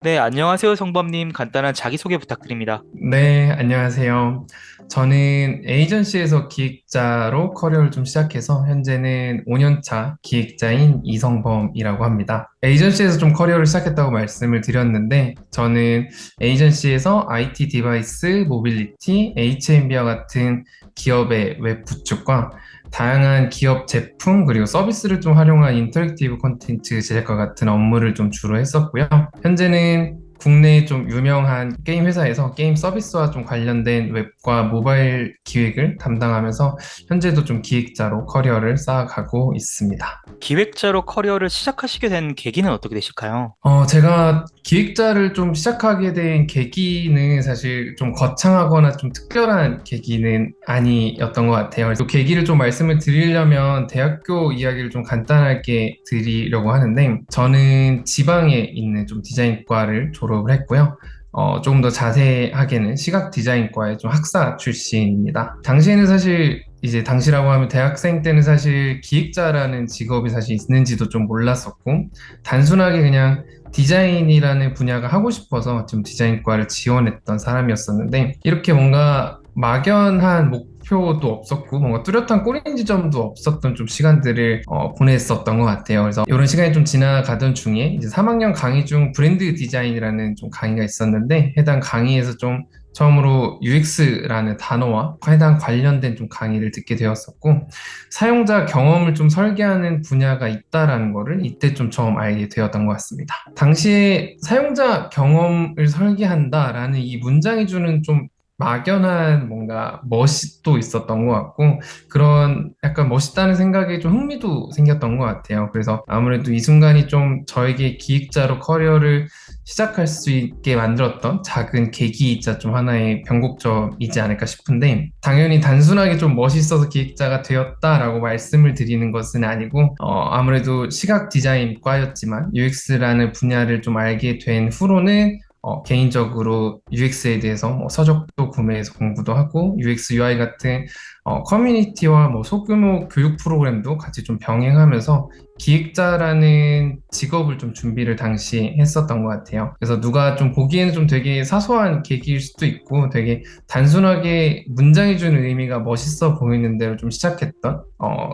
네, 안녕하세요, 성범님. 간단한 자기소개 부탁드립니다. 네, 안녕하세요. 저는 에이전시에서 기획자로 커리어를 좀 시작해서 현재는 5년차 기획자인 이성범이라고 합니다. 에이전시에서 좀 커리어를 시작했다고 말씀을 드렸는데 저는 에이전시에서 IT 디바이스, 모빌리티, HMB와 같은 기업의 웹 구축과 다양한 기업 제품 그리고 서비스를 좀 활용한 인터랙티브 콘텐츠 제작과 같은 업무를 좀 주로 했었고요. 현재는 국내 좀 유명한 게임 회사에서 게임 서비스와 좀 관련된 웹과 모바일 기획을 담당하면서 현재도 좀 기획자로 커리어를 쌓아가고 있습니다. 기획자로 커리어를 시작하시게 된 계기는 어떻게 되실까요? 제가 기획자를 좀 시작하게 된 계기는 사실 좀 거창하거나 좀 특별한 계기는 아니었던 것 같아요. 그래서 그 계기를 좀 말씀을 드리려면 대학교 이야기를 좀 간단하게 드리려고 하는데, 저는 지방에 있는 좀 디자인과를 졸업을 했고요. 조금 더 자세하게는 시각 디자인과의 좀 학사 출신입니다. 당시에는 사실 이제 당시라고 하면 대학생 때는 사실 기획자라는 직업이 사실 있는지도 좀 몰랐었고, 단순하게 그냥 디자인이라는 분야가 하고 싶어서 좀 디자인과를 지원했던 사람이었었는데, 이렇게 뭔가 막연한 목표도 없었고 뭔가 뚜렷한 꼬리 지점도 없었던 좀 시간들을 보냈었던 것 같아요. 그래서 이런 시간이 좀 지나가던 중에 이제 3학년 강의 중 브랜드 디자인이라는 좀 강의가 있었는데, 해당 강의에서 좀 처음으로 UX라는 단어와 해당 관련된 좀 강의를 듣게 되었었고, 사용자 경험을 좀 설계하는 분야가 있다라는 거를 이때 좀 처음 알게 되었던 것 같습니다. 당시에 사용자 경험을 설계한다라는 이 문장이 주는 좀 막연한 뭔가 멋도 있었던 것 같고, 그런 약간 멋있다는 생각에 좀 흥미도 생겼던 것 같아요. 그래서 아무래도 이 순간이 좀 저에게 기획자로 커리어를 시작할 수 있게 만들었던 작은 계기이자 좀 하나의 변곡점이지 않을까 싶은데, 당연히 단순하게 좀 멋있어서 기획자가 되었다라고 말씀을 드리는 것은 아니고, 아무래도 시각 디자인과였지만 UX라는 분야를 좀 알게 된 후로는 개인적으로 UX에 대해서 뭐 서적도 구매해서 공부도 하고 UX, UI 같은 커뮤니티와 뭐 소규모 교육 프로그램도 같이 좀 병행하면서 기획자라는 직업을 좀 준비를 당시 했었던 것 같아요. 그래서 누가 좀 보기에는 좀 되게 사소한 계기일 수도 있고 되게 단순하게 문장이 주는 의미가 멋있어 보이는 대로 좀 시작했던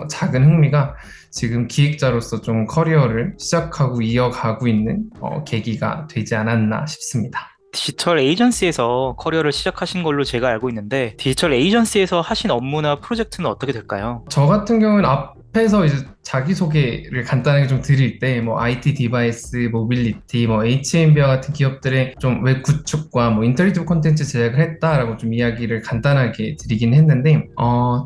작은 흥미가 지금 기획자로서 좀 커리어를 시작하고 이어가고 있는 계기가 되지 않았나 싶습니다. 디지털 에이전시에서 커리어를 시작하신 걸로 제가 알고 있는데, 디지털 에이전시에서 하신 업무나 프로젝트는 어떻게 될까요? 저 같은 경우는 앞에서 이제 자기소개를 간단하게 좀 드릴 때, 뭐, IT 디바이스, 모빌리티, 뭐, HMB와 같은 기업들의 좀 웹 구축과 뭐, 인터랙티브 콘텐츠 제작을 했다라고 좀 이야기를 간단하게 드리긴 했는데,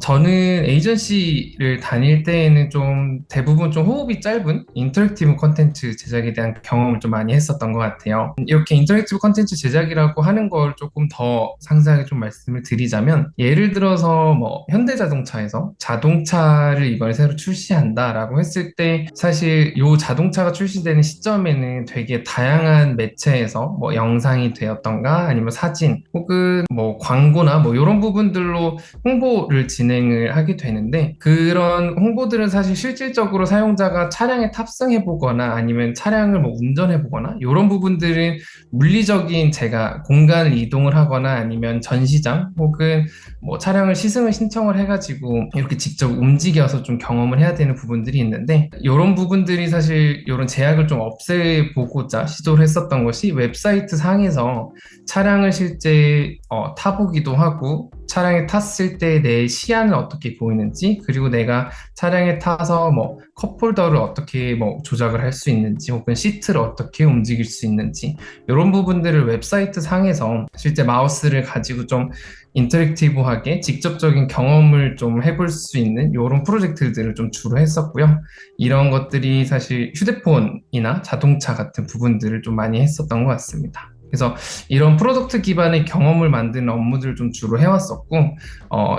저는 에이전시를 다닐 때에는 좀 대부분 좀 호흡이 짧은 인터랙티브 콘텐츠 제작에 대한 경험을 좀 많이 했었던 것 같아요. 이렇게 인터랙티브 콘텐츠 제작이라고 하는 걸 조금 더 상세하게 좀 말씀을 드리자면, 예를 들어서 뭐 현대자동차에서 자동차를 이번에 새로 출시한다라고 했을 때, 사실 이 자동차가 출시되는 시점에는 되게 다양한 매체에서 뭐 영상이 되었던가 아니면 사진 혹은 뭐 광고나 뭐 이런 부분들로 홍보를 진행을 하게 되는데, 그런 홍보들은 사실 실질적으로 사용자가 차량에 탑승해 보거나 아니면 차량을 뭐 운전해 보거나 이런 부분들은 물리적인 제가 공간을 이동을 하거나 아니면 전시장 혹은 뭐 차량을 시승을 신청을 해가지고 이렇게 직접 움직여서 좀 경험을 해야 되는 부분들이 있는데, 이런 부분들이 사실 이런 제약을 좀 없애보고자 시도를 했었던 것이 웹사이트 상에서 차량을 실제 타보기도 하고, 차량에 탔을 때 내 시야는 어떻게 보이는지, 그리고 내가 차량에 타서 뭐 컵홀더를 어떻게 뭐 조작을 할 수 있는지 혹은 시트를 어떻게 움직일 수 있는지, 이런 부분들을 웹사이트 상에서 실제 마우스를 가지고 좀 인터랙티브하게 직접적인 경험을 좀 해볼 수 있는 이런 프로젝트들을 좀 주로 했었고요. 이런 것들이 사실 휴대폰이나 자동차 같은 부분들을 좀 많이 했었던 것 같습니다. 그래서 이런 프로덕트 기반의 경험을 만드는 업무들을 좀 주로 해왔었고,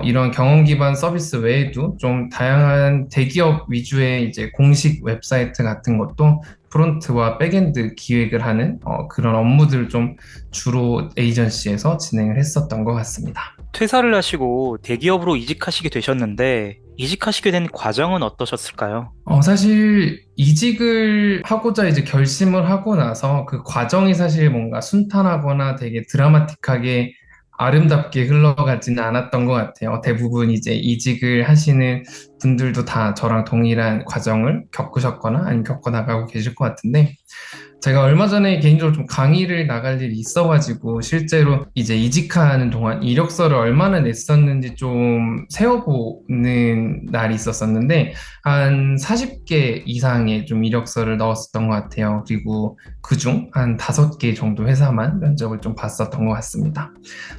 이런 경험 기반 서비스 외에도 좀 다양한 대기업 위주의 이제 공식 웹사이트 같은 것도 프론트와 백엔드 기획을 하는 그런 업무들을 좀 주로 에이전시에서 진행을 했었던 것 같습니다. 퇴사를 하시고 대기업으로 이직하시게 되셨는데, 이직하시게 된 과정은 어떠셨을까요? 사실 이직을 하고자 이제 결심을 하고 나서 그 과정이 사실 뭔가 순탄하거나 되게 드라마틱하게 아름답게 흘러가지는 않았던 것 같아요. 대부분 이제 이직을 하시는 분들도 다 저랑 동일한 과정을 겪으셨거나 아니면 겪어나가고 계실 것 같은데, 제가 얼마 전에 개인적으로 좀 강의를 나갈 일이 있어가지고 실제로 이제 이직하는 동안 이력서를 얼마나 냈었는지 좀 세어보는 날이 있었었는데, 한 40개 이상의 좀 이력서를 넣었었던 것 같아요. 그리고 그중 한 5개 정도 회사만 면접을 좀 봤었던 것 같습니다.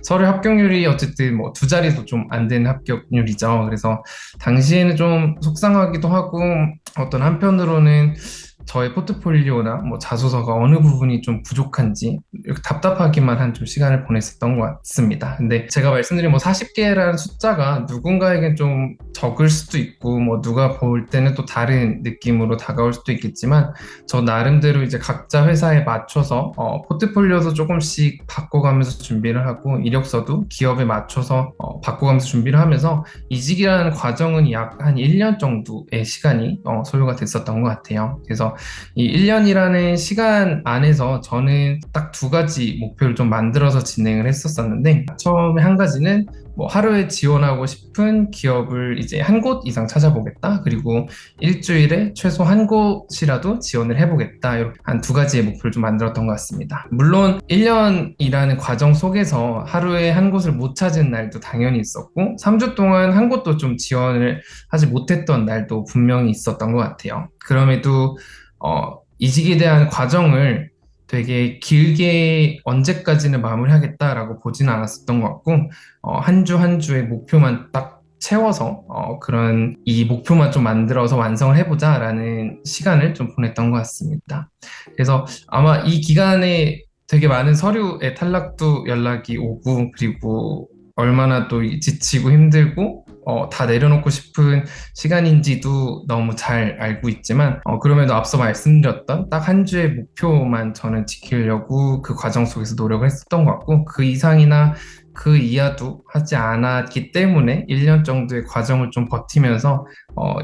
서류 합격률이 어쨌든 뭐 두 자리도 좀 안 되는 합격률이죠. 그래서 당시에는 좀 속상하기도 하고, 어떤 한편으로는 저의 포트폴리오나 뭐 자소서가 어느 부분이 좀 부족한지 이렇게 답답하기만 한 좀 시간을 보냈었던 것 같습니다. 근데 제가 말씀드린 뭐 40개라는 숫자가 누군가에겐 좀 적을 수도 있고, 뭐 누가 볼 때는 또 다른 느낌으로 다가올 수도 있겠지만, 저 나름대로 이제 각자 회사에 맞춰서 포트폴리오도 조금씩 바꿔가면서 준비를 하고, 이력서도 기업에 맞춰서 바꿔가면서 준비를 하면서 이직이라는 과정은 약 한 1년 정도의 시간이 소요가 됐었던 것 같아요. 그래서 이 1년이라는 시간 안에서 저는 딱 두 가지 목표를 좀 만들어서 진행을 했었었는데, 처음에 한 가지는 뭐 하루에 지원하고 싶은 기업을 이제 한 곳 이상 찾아보겠다. 그리고 일주일에 최소 한 곳이라도 지원을 해보겠다. 이렇게 한 두 가지의 목표를 좀 만들었던 것 같습니다. 물론 1년이라는 과정 속에서 하루에 한 곳을 못 찾은 날도 당연히 있었고, 3주 동안 한 곳도 좀 지원을 하지 못했던 날도 분명히 있었던 것 같아요. 그럼에도 이직에 대한 과정을 되게 길게 언제까지는 마무리하겠다라고 보지는 않았었던 것 같고, 한 주 한 주의 목표만 딱 채워서 그런 이 목표만 좀 만들어서 완성을 해보자라는 시간을 좀 보냈던 것 같습니다. 그래서 아마 이 기간에 되게 많은 서류의 탈락도 연락이 오고, 그리고 얼마나 또 지치고 힘들고 다 내려놓고 싶은 시간인지도 너무 잘 알고 있지만, 그럼에도 앞서 말씀드렸던 딱 한 주의 목표만 저는 지키려고 그 과정 속에서 노력을 했었던 것 같고, 그 이상이나 그 이하도 하지 않았기 때문에 1년 정도의 과정을 좀 버티면서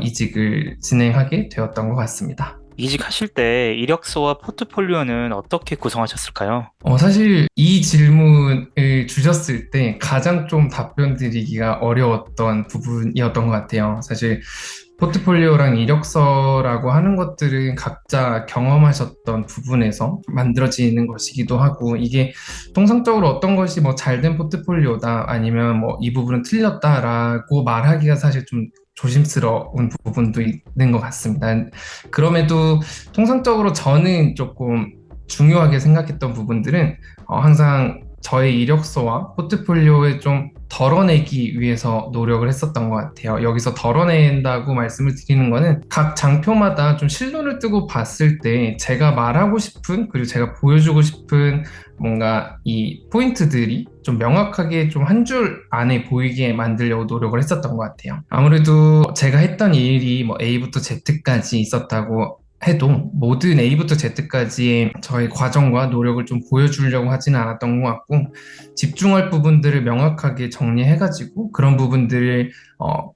이직을 진행하게 되었던 것 같습니다. 이직하실 때 이력서와 포트폴리오는 어떻게 구성하셨을까요? 사실 이 질문을 주셨을 때 가장 좀 답변 드리기가 어려웠던 부분이었던 것 같아요. 사실 포트폴리오랑 이력서라고 하는 것들은 각자 경험하셨던 부분에서 만들어지는 것이기도 하고, 이게 통상적으로 어떤 것이 뭐 잘된 포트폴리오다 아니면 뭐 이 부분은 틀렸다라고 말하기가 사실 좀 조심스러운 부분도 있는 것 같습니다. 그럼에도 통상적으로 저는 조금 중요하게 생각했던 부분들은 항상 저의 이력서와 포트폴리오에 좀 덜어내기 위해서 노력을 했었던 것 같아요. 여기서 덜어낸다고 말씀을 드리는 거는 각 장표마다 좀 실눈을 뜨고 봤을 때 제가 말하고 싶은, 그리고 제가 보여주고 싶은 뭔가 이 포인트들이 좀 명확하게 좀 한 줄 안에 보이게 만들려고 노력을 했었던 것 같아요. 아무래도 제가 했던 일이 뭐 A부터 Z까지 있었다고 해도 모든 A부터 Z까지의 저의 과정과 노력을 좀 보여주려고 하지는 않았던 것 같고, 집중할 부분들을 명확하게 정리해가지고 그런 부분들을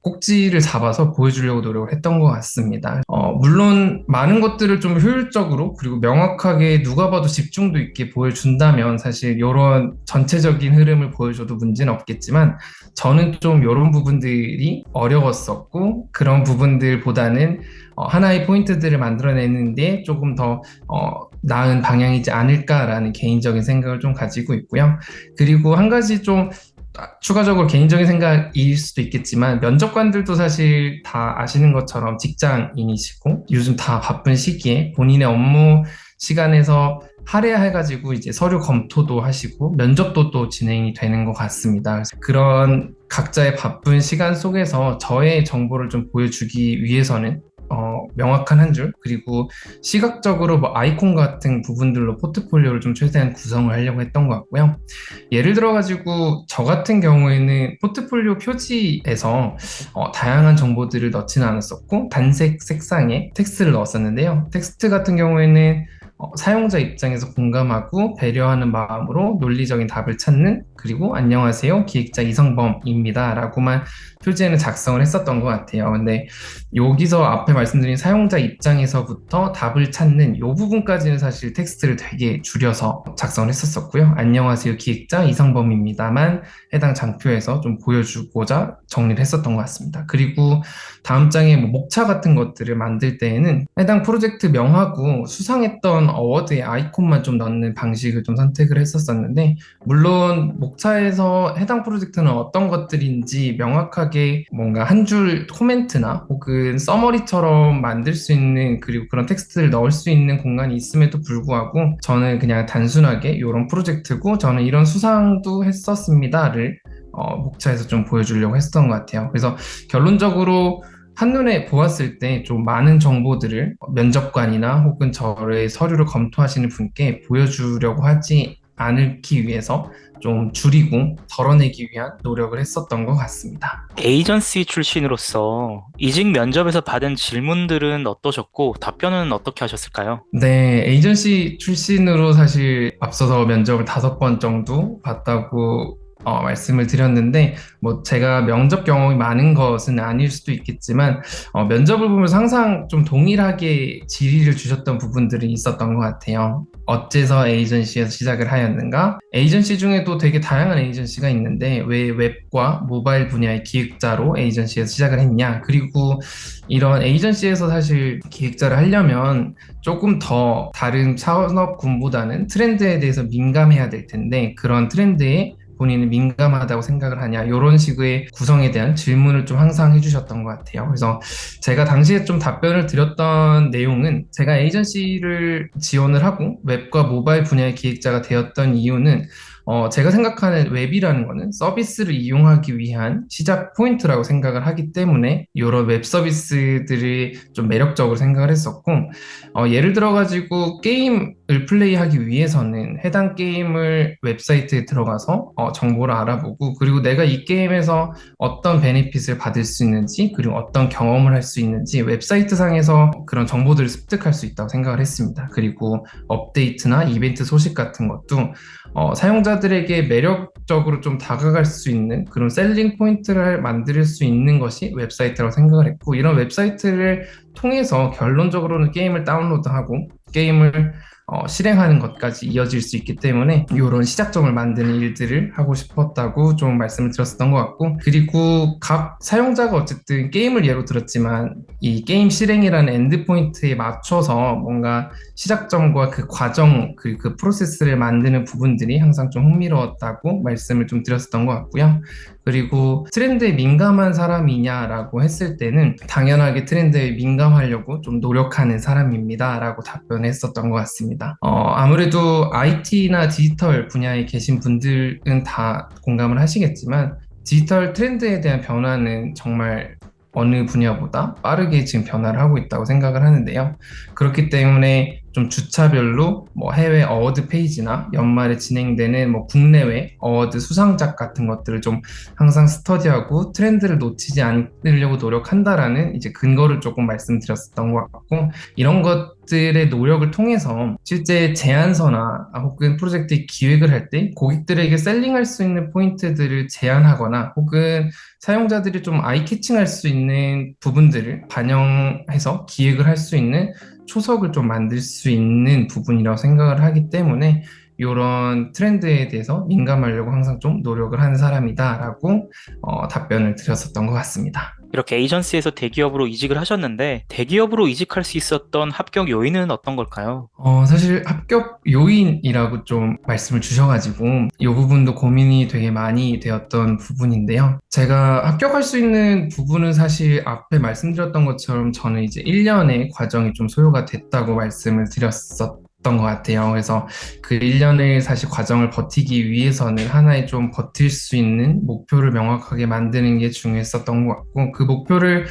꼭지를 잡아서 보여주려고 노력을 했던 것 같습니다. 물론 많은 것들을 좀 효율적으로 그리고 명확하게 누가 봐도 집중도 있게 보여준다면 사실 이런 전체적인 흐름을 보여줘도 문제는 없겠지만, 저는 좀 이런 부분들이 어려웠었고, 그런 부분들보다는 하나의 포인트들을 만들어내는데 조금 더 나은 방향이지 않을까라는 개인적인 생각을 좀 가지고 있고요. 그리고 한 가지 좀 추가적으로 개인적인 생각일 수도 있겠지만, 면접관들도 사실 다 아시는 것처럼 직장인이시고 요즘 다 바쁜 시기에 본인의 업무 시간에서 할애해가지고 이제 서류 검토도 하시고 면접도 또 진행이 되는 것 같습니다. 그래서 그런 각자의 바쁜 시간 속에서 저의 정보를 좀 보여주기 위해서는 명확한 한 줄, 그리고 시각적으로 뭐 아이콘 같은 부분들로 포트폴리오를 좀 최대한 구성을 하려고 했던 것 같고요. 예를 들어가지고 저 같은 경우에는 포트폴리오 표지에서 다양한 정보들을 넣지는 않았었고, 단색 색상의 텍스트를 넣었었는데요. 텍스트 같은 경우에는 사용자 입장에서 공감하고 배려하는 마음으로 논리적인 답을 찾는, 그리고 안녕하세요 기획자 이성범입니다 라고만 표지에는 작성을 했었던 것 같아요. 근데 여기서 앞에 말씀드린 사용자 입장에서부터 답을 찾는 이 부분까지는 사실 텍스트를 되게 줄여서 작성을 했었었고요. 안녕하세요 기획자 이성범입니다만 해당 장표에서 좀 보여주고자 정리를 했었던 것 같습니다. 그리고 다음 장에 뭐 목차 같은 것들을 만들 때에는 해당 프로젝트 명하고 수상했던 어워드의 아이콘만 좀 넣는 방식을 좀 선택을 했었었는데, 물론 목차에서 해당 프로젝트는 어떤 것들인지 명확하게 뭔가 한 줄 코멘트나 혹은 서머리처럼 만들 수 있는, 그리고 그런 텍스트를 넣을 수 있는 공간이 있음에도 불구하고 저는 그냥 단순하게 이런 프로젝트고 저는 이런 수상도 했었습니다를 목차에서 좀 보여주려고 했었던 것 같아요. 그래서 결론적으로 한눈에 보았을 때 좀 많은 정보들을 면접관이나 혹은 저의 서류를 검토하시는 분께 보여주려고 하지 않기 위해서 좀 줄이고 덜어내기 위한 노력을 했었던 것 같습니다. 에이전시 출신으로서 이직 면접에서 받은 질문들은 어떠셨고 답변은 어떻게 하셨을까요? 네, 에이전시 출신으로 사실 앞서서 면접을 5번 정도 봤다고 말씀을 드렸는데, 뭐 제가 면접 경험이 많은 것은 아닐 수도 있겠지만, 면접을 보면서 항상 좀 동일하게 질의를 주셨던 부분들이 있었던 것 같아요. 어째서 에이전시에서 시작을 하였는가? 에이전시 중에도 되게 다양한 에이전시가 있는데 왜 웹과 모바일 분야의 기획자로 에이전시에서 시작을 했냐? 그리고 이런 에이전시에서 사실 기획자를 하려면 조금 더 다른 산업군보다는 트렌드에 대해서 민감해야 될 텐데, 그런 트렌드에 본인은 민감하다고 생각을 하냐, 이런 식의 구성에 대한 질문을 좀 항상 해주셨던 것 같아요. 그래서 제가 당시에 좀 답변을 드렸던 내용은, 제가 에이전시를 지원을 하고 웹과 모바일 분야의 기획자가 되었던 이유는 제가 생각하는 웹이라는 거는 서비스를 이용하기 위한 시작 포인트라고 생각을 하기 때문에 이런 웹 서비스들이 좀 매력적으로 생각을 했었고, 예를 들어가지고 게임을 플레이하기 위해서는 해당 게임을 웹사이트에 들어가서 정보를 알아보고, 그리고 내가 이 게임에서 어떤 베네핏을 받을 수 있는지, 그리고 어떤 경험을 할 수 있는지 웹사이트 상에서 그런 정보들을 습득할 수 있다고 생각을 했습니다. 그리고 업데이트나 이벤트 소식 같은 것도 사용자들에게 매력적으로 좀 다가갈 수 있는 그런 셀링 포인트를 만들 수 있는 것이 웹사이트라고 생각을 했고, 이런 웹사이트를 통해서 결론적으로는 게임을 다운로드하고 게임을 실행하는 것까지 이어질 수 있기 때문에 이런 시작점을 만드는 일들을 하고 싶었다고 좀 말씀을 드렸었던 것 같고, 그리고 각 사용자가 어쨌든 게임을 예로 들었지만 이 게임 실행이라는 엔드포인트에 맞춰서 뭔가 시작점과 그 과정, 그 프로세스를 만드는 부분들이 항상 좀 흥미로웠다고 말씀을 좀 드렸었던 것 같고요. 그리고 트렌드에 민감한 사람이냐라고 했을 때는 당연하게 트렌드에 민감하려고 좀 노력하는 사람입니다라고 답변했었던 것 같습니다. 아무래도 IT나 디지털 분야에 계신 분들은 다 공감을 하시겠지만, 디지털 트렌드에 대한 변화는 정말 어느 분야보다 빠르게 지금 변화를 하고 있다고 생각을 하는데요. 그렇기 때문에 좀 주차별로 뭐 해외 어워드 페이지나 연말에 진행되는 뭐 국내외 어워드 수상작 같은 것들을 좀 항상 스터디하고 트렌드를 놓치지 않으려고 노력한다라는 이제 근거를 조금 말씀드렸었던 것 같고, 이런 것들의 노력을 통해서 실제 제안서나 혹은 프로젝트 기획을 할 때 고객들에게 셀링할 수 있는 포인트들을 제안하거나, 혹은 사용자들이 좀 아이캐칭할 수 있는 부분들을 반영해서 기획을 할 수 있는 초석을 좀 만들 수 있는 부분이라고 생각을 하기 때문에 이런 트렌드에 대해서 민감하려고 항상 좀 노력을 하는 사람이다라고 답변을 드렸었던 것 같습니다. 이렇게 에이전시에서 대기업으로 이직을 하셨는데 대기업으로 이직할 수 있었던 합격 요인은 어떤 걸까요? 사실 합격 요인이라고 좀 말씀을 주셔가지고 이 부분도 고민이 되게 많이 되었던 부분인데요. 제가 합격할 수 있는 부분은 사실 앞에 말씀드렸던 것처럼 저는 이제 1년의 과정이 좀 소요가 됐다고 말씀을 드렸었던 것 같아요. 그래서 그 1년을 사실 과정을 버티기 위해서는 하나의 좀 버틸 수 있는 목표를 명확하게 만드는 게 중요했었던 것 같고, 그 목표를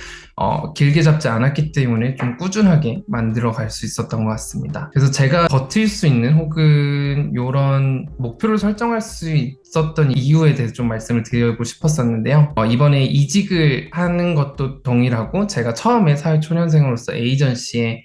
길게 잡지 않았기 때문에 좀 꾸준하게 만들어 갈 수 있었던 것 같습니다. 그래서 제가 버틸 수 있는 혹은 이런 목표를 설정할 수 있었던 이유에 대해서 좀 말씀을 드리고 싶었었는데요. 이번에 이직을 하는 것도 동일하고, 제가 처음에 사회초년생으로서 에이전시에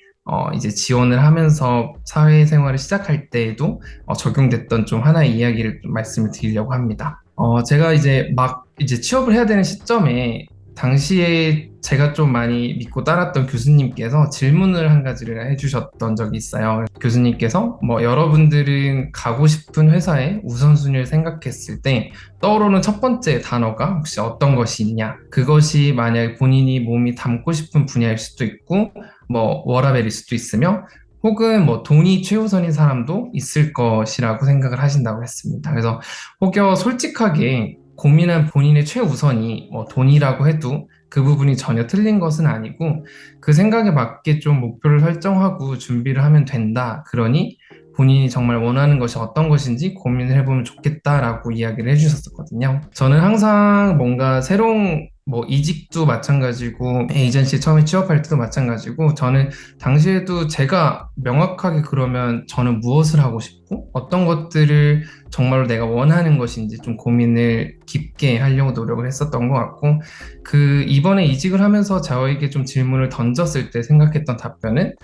이제 지원을 하면서 사회생활을 시작할 때에도 적용됐던 좀 하나의 이야기를 좀 말씀을 드리려고 합니다. 제가 이제 막 이제 취업을 해야 되는 시점에 당시에 제가 좀 많이 믿고 따랐던 교수님께서 질문을 한 가지를 해주셨던 적이 있어요. 교수님께서 뭐 여러분들은 가고 싶은 회사의 우선순위를 생각했을 때 떠오르는 첫 번째 단어가 혹시 어떤 것이 있냐? 그것이 만약 본인이 몸이 담고 싶은 분야일 수도 있고 뭐 워라밸일 수도 있으며 혹은 뭐 돈이 최우선인 사람도 있을 것이라고 생각을 하신다고 했습니다. 그래서 혹여 솔직하게 고민한 본인의 최우선이 뭐 돈이라고 해도 그 부분이 전혀 틀린 것은 아니고 그 생각에 맞게 좀 목표를 설정하고 준비를 하면 된다. 그러니 본인이 정말 원하는 것이 어떤 것인지 고민을 해보면 좋겠다라고 이야기를 해주셨었거든요. 저는 항상 뭔가 새로운 뭐 이직도 마찬가지고 에이전시 처음에 취업할 때도 마찬가지고 저는 당시에도 제가 명확하게 그러면 저는 무엇을 하고 싶고 어떤 것들을 정말로 내가 원하는 것인지 좀 고민을 깊게 하려고 노력을 했었던 것 같고 그 이번에 이직을 하면서 저에게 좀 질문을 던졌을 때 생각했던 답변은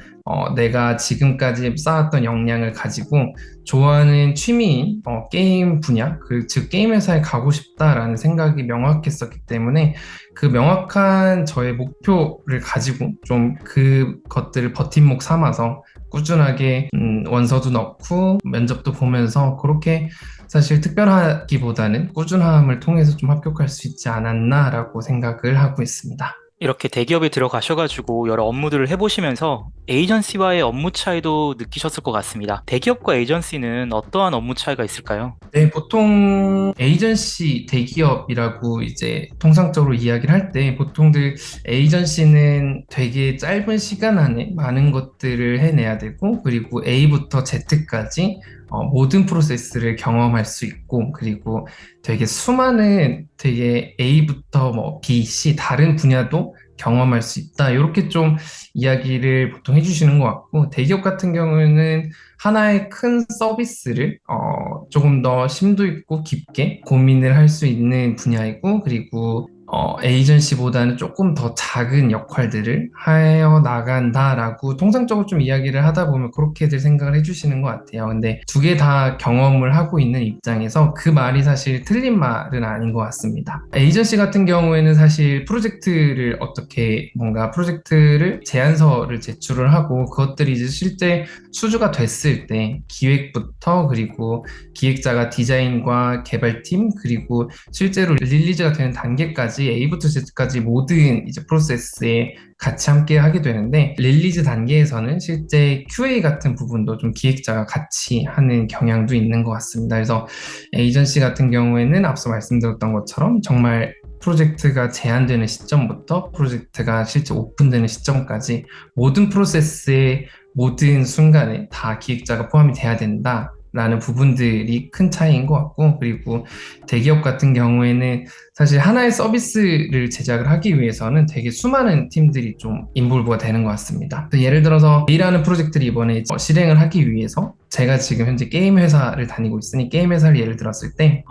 내가 지금까지 쌓았던 역량을 가지고 좋아하는 취미인 게임 분야, 즉 게임 회사에 가고 싶다라는 생각이 명확했었기 때문에 그 명확한 저의 목표를 가지고 좀 그것들을 버팀목 삼아서 꾸준하게 원서도 넣고 면접도 보면서 그렇게 사실 특별하기보다는 꾸준함을 통해서 좀 합격할 수 있지 않았나라고 생각을 하고 있습니다. 이렇게 대기업에 들어가셔가지고 여러 업무들을 해보시면서 에이전시와의 업무 차이도 느끼셨을 것 같습니다. 대기업과 에이전시는 어떠한 업무 차이가 있을까요? 네, 보통 에이전시 대기업이라고 이제 통상적으로 이야기를 할 때 보통들 에이전시는 되게 짧은 시간 안에 많은 것들을 해내야 되고 그리고 A부터 Z까지 모든 프로세스를 경험할 수 있고 그리고 되게 수많은 되게 A부터 뭐 B, C 다른 분야도 경험할 수 있다. 이렇게 좀 이야기를 보통 해주시는 것 같고 대기업 같은 경우에는 하나의 큰 서비스를 조금 더 심도 있고 깊게 고민을 할 수 있는 분야이고 그리고 에이전시보다는 조금 더 작은 역할들을 하여 나간다라고 통상적으로 좀 이야기를 하다 보면 그렇게들 생각을 해주시는 것 같아요. 근데 두 개 다 경험을 하고 있는 입장에서 그 말이 사실 틀린 말은 아닌 것 같습니다. 에이전시 같은 경우에는 사실 프로젝트를 어떻게 뭔가 프로젝트를 제안서를 제출을 하고 그것들이 이제 실제 수주가 됐을 때 기획부터 그리고 기획자가 디자인과 개발팀 그리고 실제로 릴리즈가 되는 단계까지 A부터 Z까지 모든 이제 프로세스에 같이 함께 하게 되는데 릴리즈 단계에서는 실제 QA 같은 부분도 좀 기획자가 같이 하는 경향도 있는 것 같습니다. 그래서 에이전시 같은 경우에는 앞서 말씀드렸던 것처럼 정말 프로젝트가 제안되는 시점부터 프로젝트가 실제 오픈되는 시점까지 모든 프로세스의 모든 순간에 다 기획자가 포함이 돼야 된다. 라는 부분들이 큰 차이인 것 같고, 그리고 대기업 같은 경우에는 사실 하나의 서비스를 제작을 하기 위해서는 되게 수많은 팀들이 좀 인볼브가 되는 것 같습니다. 예를 들어서 A라는 프로젝트를 이번에 실행을 하기 위해서 제가 지금 현재 게임 회사를 다니고 있으니 게임 회사를 예를 들었을 때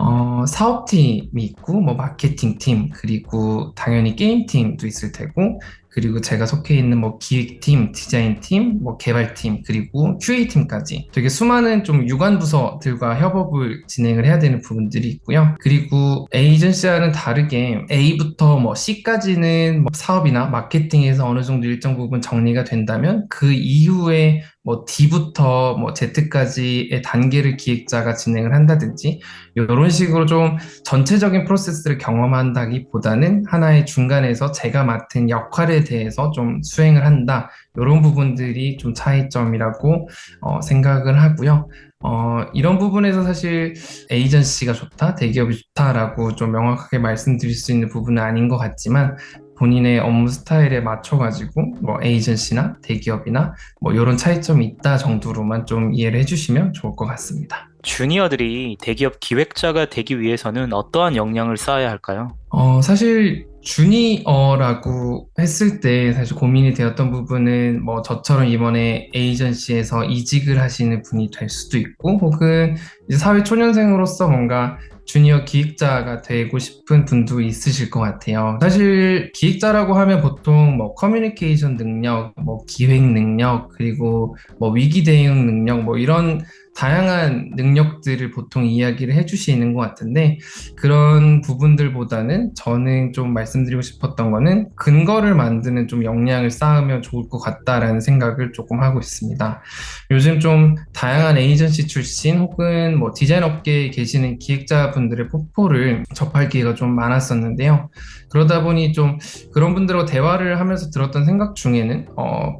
사업팀이 있고 뭐 마케팅 팀 그리고 당연히 게임 팀도 있을 테고 그리고 제가 속해 있는 뭐 기획팀, 디자인팀, 뭐 개발팀, 그리고 QA팀까지 되게 수많은 좀 유관 부서들과 협업을 진행을 해야 되는 부분들이 있고요. 그리고 에이전시와는 다르게 A부터 뭐 C까지는 뭐 사업이나 마케팅에서 어느 정도 일정 부분 정리가 된다면 그 이후에 뭐 D부터 뭐 Z까지의 단계를 기획자가 진행을 한다든지 이런 식으로 좀 전체적인 프로세스를 경험한다기보다는 하나의 중간에서 제가 맡은 역할에 대해서 좀 수행을 한다. 이런 부분들이 좀 차이점이라고 생각을 하고요. 이런 부분에서 사실 에이전시가 좋다, 대기업이 좋다라고 좀 명확하게 말씀드릴 수 있는 부분은 아닌 것 같지만 본인의 업무 스타일에 맞춰가지고 뭐 에이전시나 대기업이나 뭐 이런 차이점이 있다 정도로만 좀 이해를 해주시면 좋을 것 같습니다. 주니어들이 대기업 기획자가 되기 위해서는 어떠한 역량을 쌓아야 할까요? 사실 주니어라고 했을 때 사실 고민이 되었던 부분은 뭐 저처럼 이번에 에이전시에서 이직을 하시는 분이 될 수도 있고 혹은 이제 사회 초년생으로서 뭔가 주니어 기획자가 되고 싶은 분도 있으실 것 같아요. 사실 기획자라고 하면 보통 뭐 커뮤니케이션 능력, 뭐 기획 능력, 그리고 뭐 위기 대응 능력, 뭐 이런 다양한 능력들을 보통 이야기를 해주시는 것 같은데 그런 부분들보다는 저는 좀 말씀드리고 싶었던 거는 근거를 만드는 좀 역량을 쌓으면 좋을 것 같다라는 생각을 조금 하고 있습니다. 요즘 좀 다양한 에이전시 출신 혹은 뭐 디자인 업계에 계시는 기획자분들의 포포를 접할 기회가 좀 많았었는데요. 그러다 보니 좀 그런 분들과 대화를 하면서 들었던 생각 중에는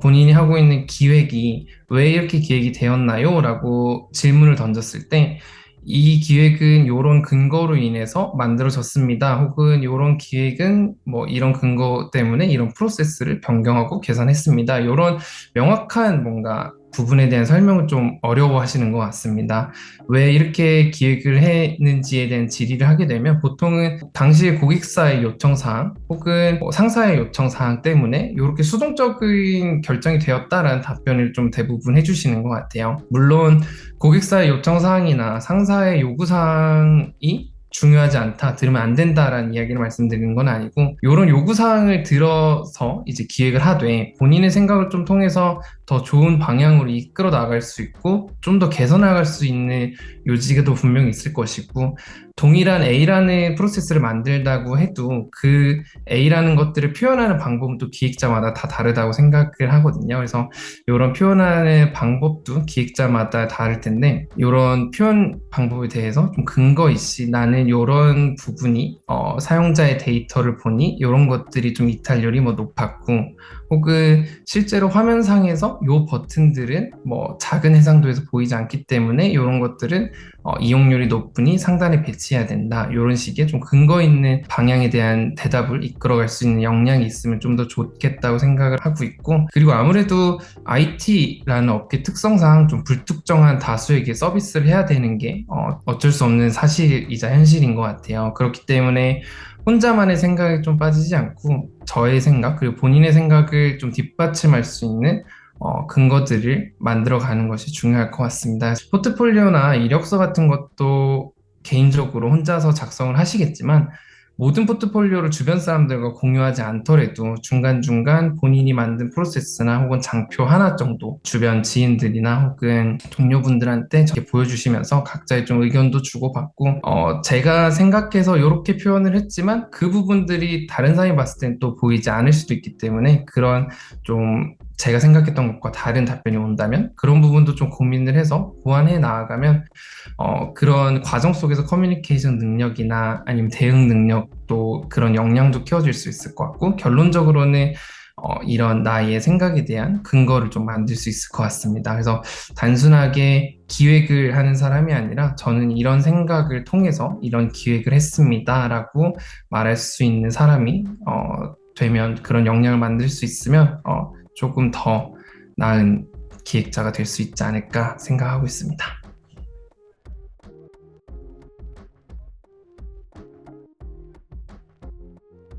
본인이 하고 있는 기획이 왜 이렇게 기획이 되었나요? 라고 질문을 던졌을 때 이 기획은 이런 근거로 인해서 만들어졌습니다. 혹은 이런 기획은 뭐 이런 근거 때문에 이런 프로세스를 변경하고 개선했습니다. 이런 명확한 뭔가 부분에 대한 설명을 좀 어려워하시는 것 같습니다. 왜 이렇게 기획을 했는지에 대한 질의를 하게 되면 보통은 당시의 고객사의 요청사항 혹은 뭐 상사의 요청사항 때문에 이렇게 수동적인 결정이 되었다라는 답변을 좀 대부분 해주시는 것 같아요. 물론 고객사의 요청사항이나 상사의 요구사항이 중요하지 않다, 들으면 안 된다라는 이야기를 말씀드리는 건 아니고, 이런 요구사항을 들어서 이제 기획을 하되, 본인의 생각을 좀 통해서 더 좋은 방향으로 이끌어 나갈 수 있고, 좀 더 개선나갈 수 있는 요지가 분명히 있을 것이고, 동일한 A라는 프로세스를 만들다고 해도 그 A라는 것들을 표현하는 방법은 또 기획자마다 다 다르다고 생각을 하거든요. 그래서 이런 표현하는 방법도 기획자마다 다를 텐데 이런 표현 방법에 대해서 좀 근거 있이 나는 이런 부분이 사용자의 데이터를 보니 이런 것들이 좀 이탈률이 뭐 높았고 혹은 실제로 화면상에서 이 버튼들은 뭐 작은 해상도에서 보이지 않기 때문에 이런 것들은 이용률이 높으니 상단에 배치해야 된다. 이런 식의 좀 근거 있는 방향에 대한 대답을 이끌어갈 수 있는 역량이 있으면 좀 더 좋겠다고 생각을 하고 있고 그리고 아무래도 IT라는 업계 특성상 좀 불특정한 다수에게 서비스를 해야 되는 게 어쩔 수 없는 사실이자 현실인 것 같아요. 그렇기 때문에 혼자만의 생각에 좀 빠지지 않고 저의 생각 그리고 본인의 생각을 좀 뒷받침할 수 있는 근거들을 만들어 가는 것이 중요할 것 같습니다. 포트폴리오나 이력서 같은 것도 개인적으로 혼자서 작성을 하시겠지만 모든 포트폴리오를 주변 사람들과 공유하지 않더라도 중간중간 본인이 만든 프로세스나 혹은 장표 하나 정도 주변 지인들이나 혹은 동료분들한테 이렇게 보여주시면서 각자의 좀 의견도 주고받고 제가 생각해서 이렇게 표현을 했지만 그 부분들이 다른 사람이 봤을 땐 또 보이지 않을 수도 있기 때문에 그런 좀 제가 생각했던 것과 다른 답변이 온다면 그런 부분도 좀 고민을 해서 보완해 나아가면 그런 과정 속에서 커뮤니케이션 능력이나 아니면 대응 능력도 그런 역량도 키워줄 수 있을 것 같고 결론적으로는 이런 나의 생각에 대한 근거를 좀 만들 수 있을 것 같습니다. 그래서 단순하게 기획을 하는 사람이 아니라 저는 이런 생각을 통해서 이런 기획을 했습니다라고 말할 수 있는 사람이 되면 그런 역량을 만들 수 있으면 조금 더 나은 기획자가 될 수 있지 않을까 생각하고 있습니다.